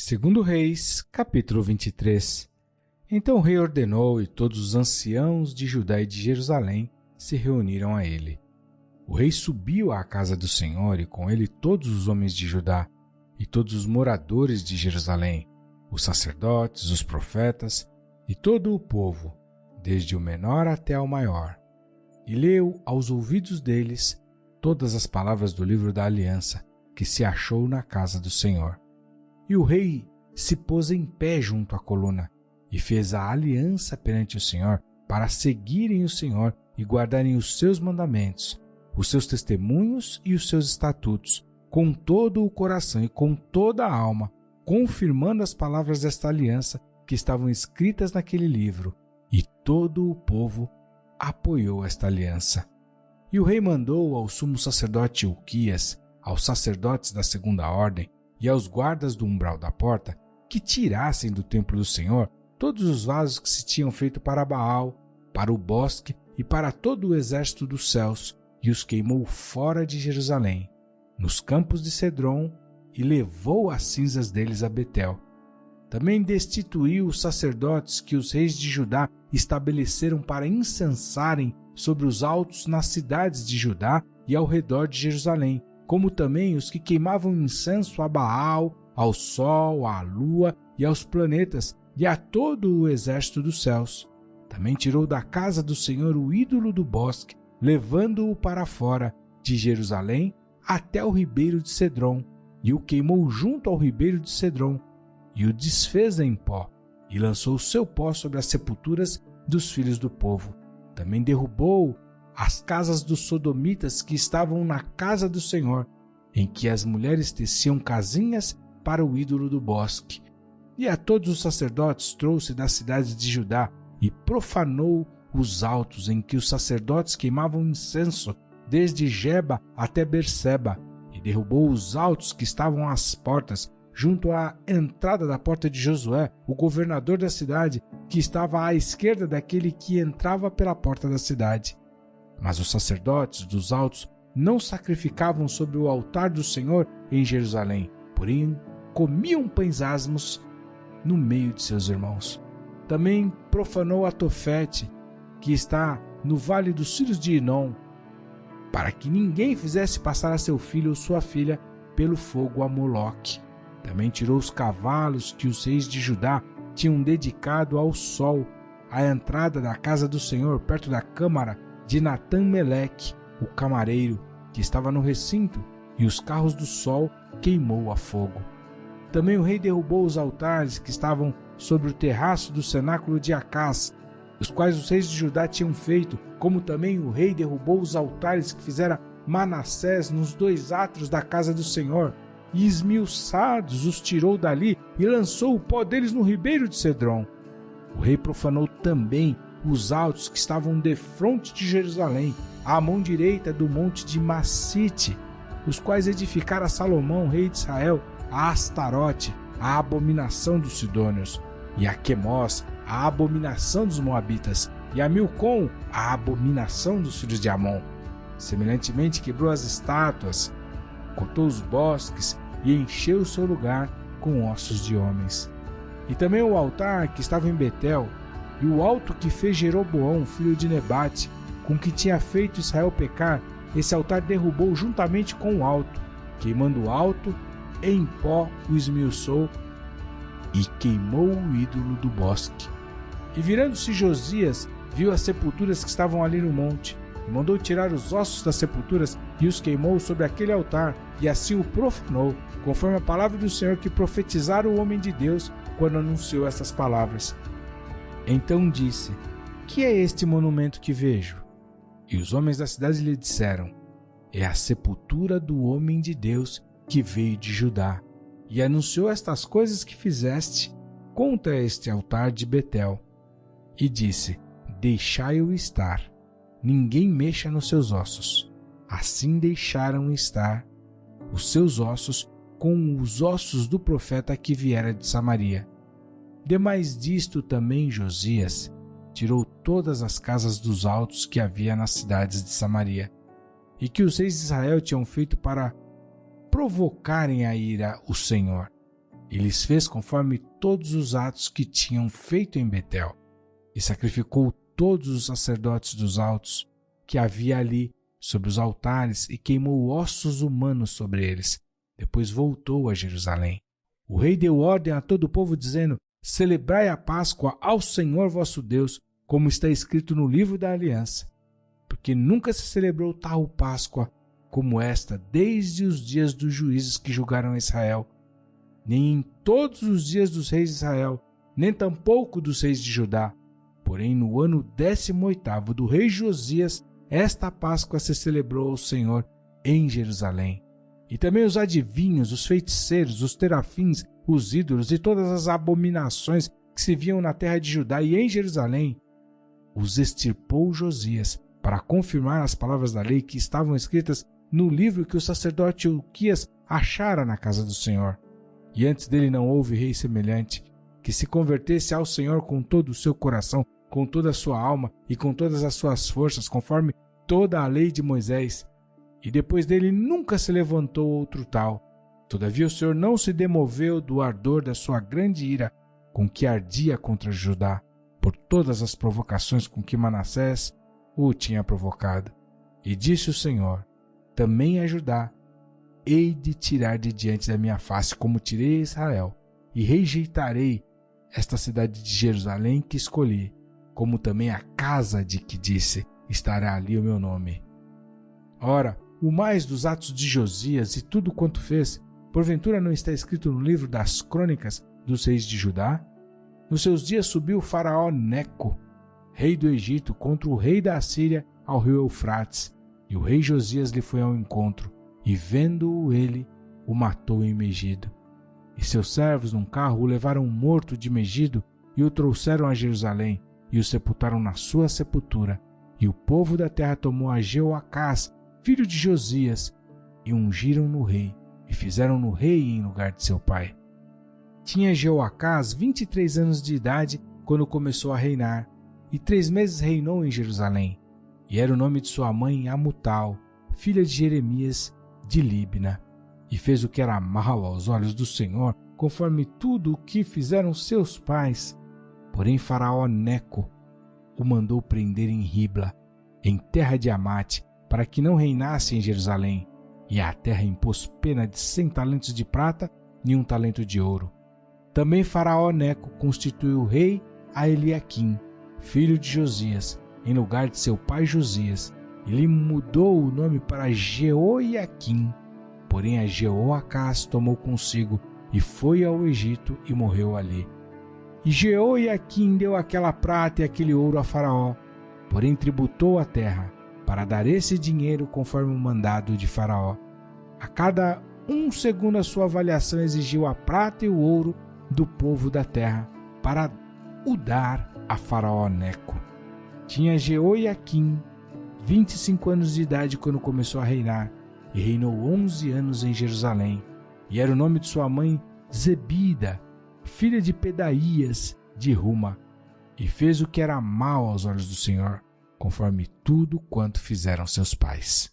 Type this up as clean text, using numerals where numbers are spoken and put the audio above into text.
Segundo Reis, capítulo 23. Então o rei ordenou e todos os anciãos de Judá e de Jerusalém se reuniram a ele. O rei subiu à casa do Senhor e com ele todos os homens de Judá e todos os moradores de Jerusalém, os sacerdotes, os profetas e todo o povo, desde o menor até o maior. E leu aos ouvidos deles todas as palavras do livro da aliança que se achou na casa do Senhor. E o rei se pôs em pé junto à coluna e fez a aliança perante o Senhor para seguirem o Senhor e guardarem os seus mandamentos, os seus testemunhos e os seus estatutos, com todo o coração e com toda a alma, confirmando as palavras desta aliança que estavam escritas naquele livro. E todo o povo apoiou esta aliança. E o rei mandou ao sumo sacerdote Hilquias, aos sacerdotes da segunda ordem e aos guardas do umbral da porta, que tirassem do templo do Senhor todos os vasos que se tinham feito para Baal, para o bosque e para todo o exército dos céus, e os queimou fora de Jerusalém, nos campos de Cedron, e levou as cinzas deles a Betel. Também destituiu os sacerdotes que os reis de Judá estabeleceram para incensarem sobre os altos nas cidades de Judá e ao redor de Jerusalém, como também os que queimavam incenso a Baal, ao sol, à lua e aos planetas e a todo o exército dos céus. Também tirou da casa do Senhor o ídolo do bosque, levando-o para fora de Jerusalém até o ribeiro de Cedron, e o queimou junto ao ribeiro de Cedron, e o desfez em pó, e lançou o seu pó sobre as sepulturas dos filhos do povo. Também derrubou as casas dos sodomitas que estavam na casa do Senhor, em que as mulheres teciam casinhas para o ídolo do bosque. E a todos os sacerdotes trouxe das cidades de Judá, e profanou os altos em que os sacerdotes queimavam incenso, desde Geba até Berseba, e derrubou os altos que estavam às portas, junto à entrada da porta de Josué, o governador da cidade, que estava à esquerda daquele que entrava pela porta da cidade. Mas os sacerdotes dos altos não sacrificavam sobre o altar do Senhor em Jerusalém, porém comiam pães asmos no meio de seus irmãos. Também profanou a Tofete, que está no vale dos filhos de Inom, para que ninguém fizesse passar a seu filho ou sua filha pelo fogo a Moloque. Também tirou os cavalos que os reis de Judá tinham dedicado ao sol, à entrada da casa do Senhor, perto da câmara de Natã-Meleque, o camareiro, que estava no recinto, e os carros do sol queimou a fogo. Também o rei derrubou os altares que estavam sobre o terraço do cenáculo de Acás, os quais os reis de Judá tinham feito, como também o rei derrubou os altares que fizera Manassés nos 2 átrios da casa do Senhor, e esmiuçados os tirou dali e lançou o pó deles no ribeiro de Cedron. O rei profanou também os altos que estavam defronte de Jerusalém, à mão direita do monte de Massite, os quais edificara Salomão, rei de Israel, a Astarote, a abominação dos sidônios, e a Quemós, a abominação dos moabitas, e a Milcom, a abominação dos filhos de Amon. Semelhantemente quebrou as estátuas, cortou os bosques e encheu o seu lugar com ossos de homens. E também o altar que estava em Betel, e o alto que fez Jeroboão, filho de Nebate, com que tinha feito Israel pecar, esse altar derrubou juntamente com o alto, queimando o alto, em pó o esmiuçou e queimou o ídolo do bosque. E virando-se Josias, viu as sepulturas que estavam ali no monte, e mandou tirar os ossos das sepulturas e os queimou sobre aquele altar, e assim o profanou, conforme a palavra do Senhor que profetizara o homem de Deus quando anunciou essas palavras. Então disse: que é este monumento que vejo? E os homens da cidade lhe disseram: é a sepultura do homem de Deus que veio de Judá, e anunciou estas coisas que fizeste contra este altar de Betel. E disse: deixai-o estar, ninguém mexa nos seus ossos. Assim deixaram estar os seus ossos com os ossos do profeta que viera de Samaria. Demais disto também Josias tirou todas as casas dos altos que havia nas cidades de Samaria, e que os reis de Israel tinham feito para provocarem a ira o Senhor. e lhes fez conforme todos os atos que tinham feito em Betel, e sacrificou todos os sacerdotes dos altos que havia ali sobre os altares e queimou ossos humanos sobre eles. Depois voltou a Jerusalém. O rei deu ordem a todo o povo, dizendo: celebrai a Páscoa ao Senhor vosso Deus, como está escrito no livro da aliança, porque nunca se celebrou tal Páscoa como esta desde os dias dos juízes que julgaram Israel, nem em todos os dias dos reis de Israel, nem tampouco dos reis de Judá. Porém, no ano 18º do rei Josias, esta Páscoa se celebrou ao Senhor em Jerusalém. E também os adivinhos, os feiticeiros, os terafins, os ídolos e todas as abominações que se viam na terra de Judá e em Jerusalém, os extirpou Josias, para confirmar as palavras da lei que estavam escritas no livro que o sacerdote Hilquias achara na casa do Senhor. E antes dele não houve rei semelhante, que se convertesse ao Senhor com todo o seu coração, com toda a sua alma e com todas as suas forças, conforme toda a lei de Moisés. E depois dele nunca se levantou outro tal. Todavia o Senhor não se demoveu do ardor da sua grande ira, com que ardia contra Judá, por todas as provocações com que Manassés o tinha provocado. E disse o Senhor: também a Judá hei de tirar de diante da minha face, como tirei a Israel, e rejeitarei esta cidade de Jerusalém que escolhi, como também a casa de que disse: estará ali o meu nome. Ora, o mais dos atos de Josias e tudo quanto fez, porventura não está escrito no livro das crônicas dos reis de Judá? Nos seus dias subiu o faraó Neco, rei do Egito, contra o rei da Assíria ao rio Eufrates, e o rei Josias lhe foi ao encontro, e vendo-o ele, o matou em Megido. E seus servos num carro o levaram morto de Megido e o trouxeram a Jerusalém, e o sepultaram na sua sepultura. E o povo da terra tomou a Jeoacás, filho de Josias, e ungiram-no rei, e fizeram-no rei em lugar de seu pai. Tinha Jeoacás 23 anos de idade quando começou a reinar, e 3 meses reinou em Jerusalém. E era o nome de sua mãe Amutal, filha de Jeremias de Líbna. E fez o que era mal aos olhos do Senhor, conforme tudo o que fizeram seus pais. Porém faraó Neco o mandou prender em Ribla, em terra de Amate, para que não reinasse em Jerusalém. E a terra impôs pena de 100 talentos de prata e 1 talento de ouro. Também faraó Neco constituiu rei a Eliaquim, filho de Josias, em lugar de seu pai Josias. Ele mudou o nome para Jeoiaquim. Porém a Jeoacás tomou consigo e foi ao Egito e morreu ali. E Jeoiaquim deu aquela prata e aquele ouro a Faraó, porém tributou a terra, para dar esse dinheiro conforme o mandado de Faraó. A cada segundo a sua avaliação exigiu a prata e o ouro do povo da terra, para o dar a Faraó Neco. Tinha Jeoiaquim 25 anos de idade quando começou a reinar, e reinou 11 anos em Jerusalém. E era o nome de sua mãe Zebida, filha de Pedaías de Ruma, e fez o que era mal aos olhos do Senhor, conforme tudo quanto fizeram seus pais.